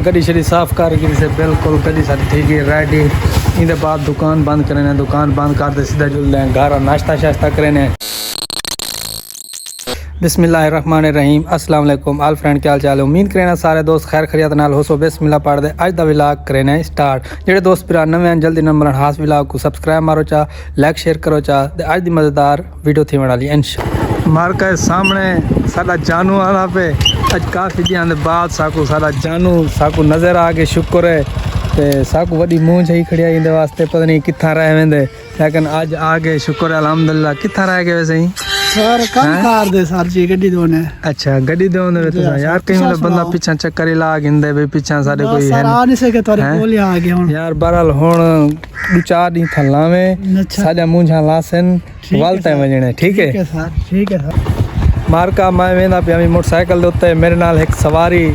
گڈی شری صاف کر کے سے بالکل گڈی ساری ٹھیک ہے ریڈی. ان دے بعد دکان بند کرنے دکان بند کر دے سیدھا جلدے ہیں گھر ناشتہ شاشتہ کرنے. بسم اللہ الرحمن الرحیم. السلام علیکم آل فرینڈ کیا حال چال ہے. امید کرنا سارے دوست خیر خیریت نال ہو سو. بسم اللہ پڑھ دے اج دا ولاگ کرنے اسٹارٹ. جڑے دوست پرا نویں ہیں جلدی نمبر ہاس ولاگ کو سبسکرائب مارو چا لائک شیئر کرو چا تے اج دی مزیدار ویڈیو تھی والی انشاءاللہ. مارکا سامنے ساڈا جانو آنا پہ اج کافی دیاں دے بعد ساکو ساڈا جانو ساکو نظر آ کے شکر ہے تے ساکو وڈی مونجھ ہی کھڑیا ایندے واسطے پتہ نہیں کتھاں رہ ویندے لیکن اج آ گئے شکر ہے الحمدللہ. کتھاں رہ گئے ویسے ہی سر کم کار دے سر جی گڈی دونے. اچھا گڈی دے تے یار کہیں مطلب بندہ پیچھے چکر ہی لا گندے بھی پیچھے سارے کوئی ہے سر آ نہیں سکے تورے کول ہی آ گئے ہن یار. بہرحال ہن دو چار دن تھلاویں ساڈا مونجھا لاسن والتے وجنے ٹھیک ہے سر. ٹھیک ہے سر. مارکا میں ویندا پیا موٹر سائیکل دے اوتے میرے نال ایک سواری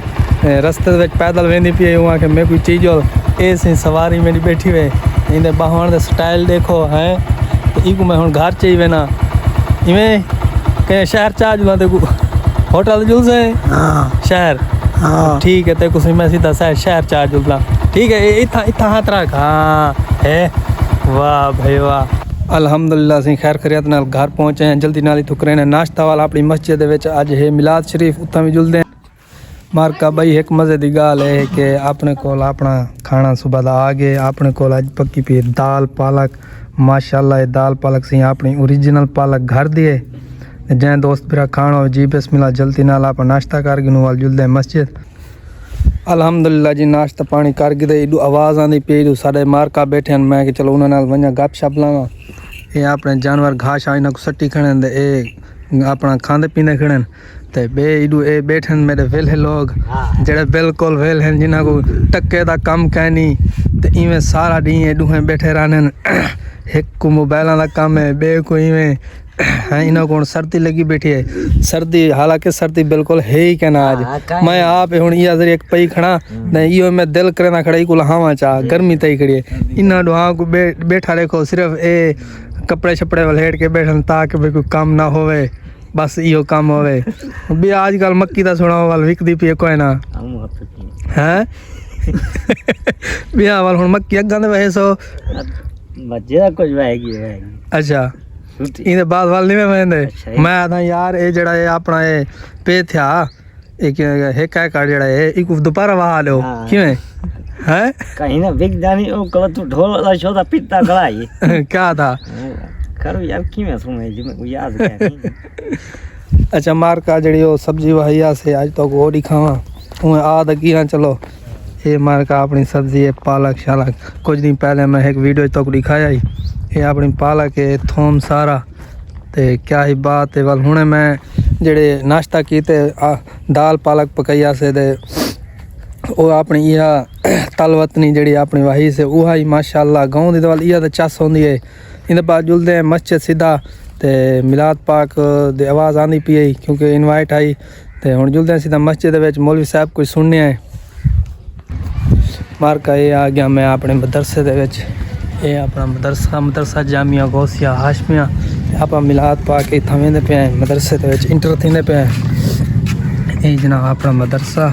رستے وچ پیدل ویندی پئی ہوں کہ میں کوئی چیز اے سی سواری میری بیٹھی ہوئے ایندے باہن دے سٹائل دیکھو ہیں تے ایکو میں ہن گھر چئی وینا ایویں کہ شہر چا جلا تے ہوٹل جل سے ہاں شہر ہاں ٹھیک ہے تے کچھ میں سیدھا شہر چا جلا ٹھیک ہے ایتھا ہاتھ رکھ ہاں ہے. واہ بھائی واہ الحمدللہ اسی خیر خیریت نال گھر پہنچے ہیں جلدی نال ہی ٹھکرے نے ناشتہ والا اپنی مسجد دے وچ اج ہے میلاد شریف اتھاں وی جلدے. مارکا بھائی ایک مزے دی گال ہے کہ اپنے کول اپنا کھانا صبح دا آ گئے. اپنے کول اج پکی پی دال پالک ماشاءاللہ یہ دال پالک سی اپنی اوریجنل پالک گھر دی ہے. جے دوست پھر کھانا جی بسم اللہ جلدی نال آپ ناشتہ کر گنو وال جلدے مسجد. الحمدللہ جی ناشتہ پانی کر کے ایڈو آواز آندی پی جو سارے مارکا بیٹھے ہیں میں کہ چلو انہاں نال ونجا گپ شپ لاواں. یہ اپنے جانور گھاس آئنا کو سٹی کھڑن دے اے اپنا کھاندے پیندے کھڑن تے بے ایڈو اے بیٹھن میرے ویلے لوگ جڑے بالکل ویل ہیں جنہاں کو ٹکے دا کم کہنی تے ایویں سارا دین ایڈو ہیں بیٹھے رہن. ایک کو موبائلاں دا کم ہے بے کو ایویں ہیں انہاں کو سردی لگی بیٹھی ہے. سردی حالانکہ سردی بالکل ہے ہی کہ نہ آج میں آپ ہن یہ ذریعہ ایک پئی کھڑا تے ایو میں دل کرنا کھڑا کو لہاواں چا گرمی تے کھڑی ہے. انہاں دعا کو بیٹھا رکھو صرف اے کپڑے شپڑے ولیٹ کے بیٹھن تاکہ بھی کوئی کام نہ ہوئے بس ایو کام ہوئے. بھی آج کل مکی دا سونا وال وکدی پی کوئی نہ ہیں بیاہ وال ہن مکی اگاں دے وے سو بچے کچھ وے گی. اچھا این بعد وال نہیں ویندے میں آتا یار اے جڑا اے اپنا اے پے تھیا ایک ایک کا جڑا اے ایک دوپہر وا لو کیویں ہیں کہیں نہ وک جانی او کلا تو ڈھول دا شو دا پتا کڑائی کیا تھا کرو یار کیویں سمجھ جی میں یاد کریں. اچھا مارکا جڑی او سبزی وہیا سے اج تو گو دی کھاواں اویں آ دگی نہ چلو. یہ مارکا اپنی سبزی ہے پالک شالک کچھ دن پہلے میں ایک ویڈیو تک دکھایا ہی یہ اپنی پالک ہے تھوم سارا تے کیا ہی بات ہے. ول ہنے میں جڑے ناشتہ کیتے دال پالک پکایا سے دے او اپنی یہ تل وطنی جڑی اپنی وہی سے اوہا ہی ماشاءاللہ گاؤں دی ول یہ تے چس ہوندی ہے. ان بعد جلدے ہیں مسجد سیدھا تے میلاد پاک دی آواز آندی پئی ہے کیونکہ انوائٹ آئی تے ہن جلدے ہیں سیدھا مسجد دے وچ مولوی صاحب کوئی سننے آئے. مارکا یہ آ گیا میں اپنے مدرسے دے وچ یہ اپنا مدرسہ جامعہ غوثیہ ہاشمیہ آپ میلاد پاک اتھاں ویندے پے ہیں مدرسے دے وچ انٹر تھیندے پے ہیں. اے جناب اپنا مدرسہ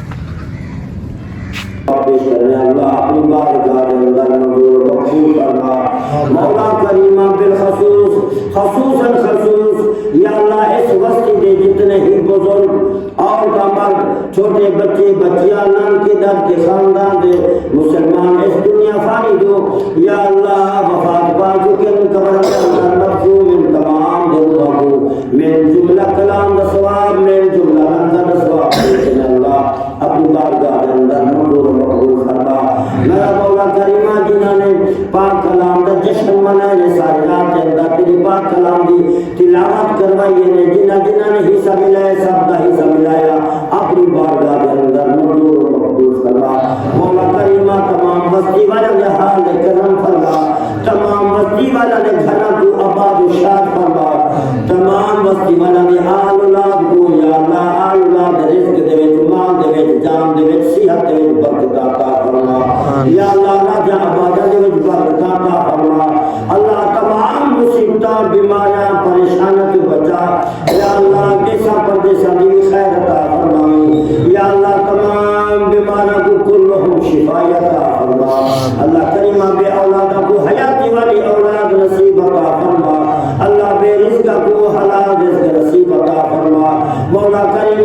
مولا کریمہ بالخصوص خصوصاً خصوص یا اللہ اس وسطی دے جتنے ہی بزرگ اور مرد چھوٹے بچے بچیاں نام کے درد کے خاندان دے مسلمان اس دنیا فانی دو یا اللہ وفات پا چکے ان قبر کے اندر مقصوم ان تمام دلوں کو من جملہ کلام دا ثواب من جملہ رمضان دا ثواب لیکن اللہ اپنی بارگاہ کے اندر منظور مقبول فرما. میرا مولا کریمہ جنہاں نے پاک کلام دا جشن منائے سارے رات کے اندر تیری پاک کلام دی تلاوت کروائی نے جنہاں نے حصہ ملایا سب دا حصہ ملایا اپنی بارگاہ کے اندر منظور مقبول فرما. مولا کریمہ تمام بستی والا نے حال کرم فرما. تمام بستی والا نے گھر کو آباد و شاد فرما. تمام بستی والا نے آل اولاد کو یا اللہ آل اولاد رزق دے وچ مال دے وچ جان دے وچ صحت دے وچ برکت عطا فرما. یا اللہ راجہ آباد دے وچ برکت عطا فرما. اللہ تمام مصیبتاں بیماریاں پریشانیاں تو بچا. یا اللہ دیسا پردیسا دی خیر عطا فرما. یا اللہ تمام بیماریاں کو کلہم بے اولادہ کو حیاتی والی اولاد نصیب عطا فرما اللہ بے رزق کو حلال رزق نصیب عطا فرما مولا کریم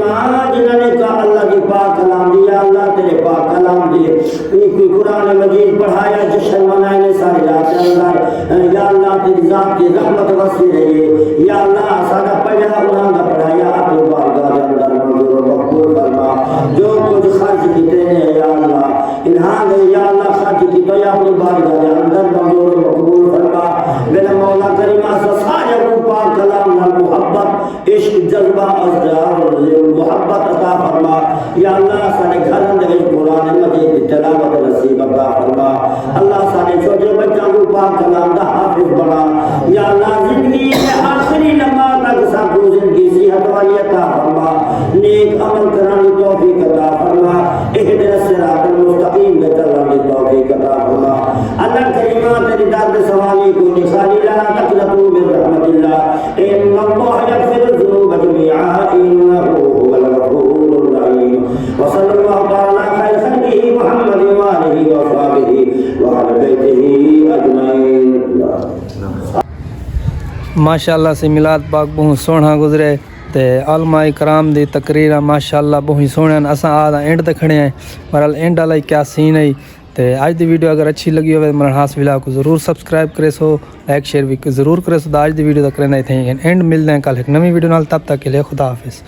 جنہوں نے کہا اللہ کی پاک کلام دیا اللہ تیرے پاک کلام دے کوئی قرآن مجید پڑھایا جشن منائے نے سارے رات اندر یا اللہ تیری ذات کی رحمت وسیع رہے یا اللہ سارا پڑھا انہاں کا پڑھایا اپنے بارگاہ کے اندر منظور و مقبول فرما جو کچھ خرچ کیتے ہیں یا اللہ انہاں نے یا اللہ خرچ کیتے یا اپنے بارگاہ کے اندر منظور و مقبول فرما میرا مولا کریم سارے کو پاک کلام نال محبت عشق جذبہ ازدار محبت عطا فرما یا اللہ سارے گھر اندر قرآن مجید کی تلاوت نصیب عطا فرما اللہ سارے چھوٹے بچوں کو پاک کلام دا حافظ بنا یا اللہ زندگی کے آخری لمحہ تک سب کو زندگی صحت والی عطا فرما نیک عمل کرنے کی توفیق عطا فرما اہدنا الصراط المستقیم میں چلنے کی توفیق عطا فرما اللہ کریم تیری درد سوالی کو نخالی لا تقنطوا من رحمت اللہ ان اللہ یغفر الذنوب جميعا انه هو الغفور الرحیم وصلی اللہ تعالی خیر خلقہ محمد وآلہ وصحبہ وعلى بیتہ اجمعین. ماشاءاللہ سے میلاد پاک بہت سونا گزرے تے علماء کرام دی تقریر ماشاءاللہ بہت سونے اساں آدھا اینڈ تے کھڑے ہیں برحال اینڈ والا کیا سین ہے تے آج دی ویڈیو اگر اچھی لگی ہوئے مرن ہاس ویلا کو ضرور سبسکرائب کرے سو لائک شیئر بھی ضرور کرے سو آج دی ویڈیو تک کرنا ہی تھیں اینڈ ملتے ہیں کل ایک نئی ویڈیو نال تب تک کے لیے خدا حافظ.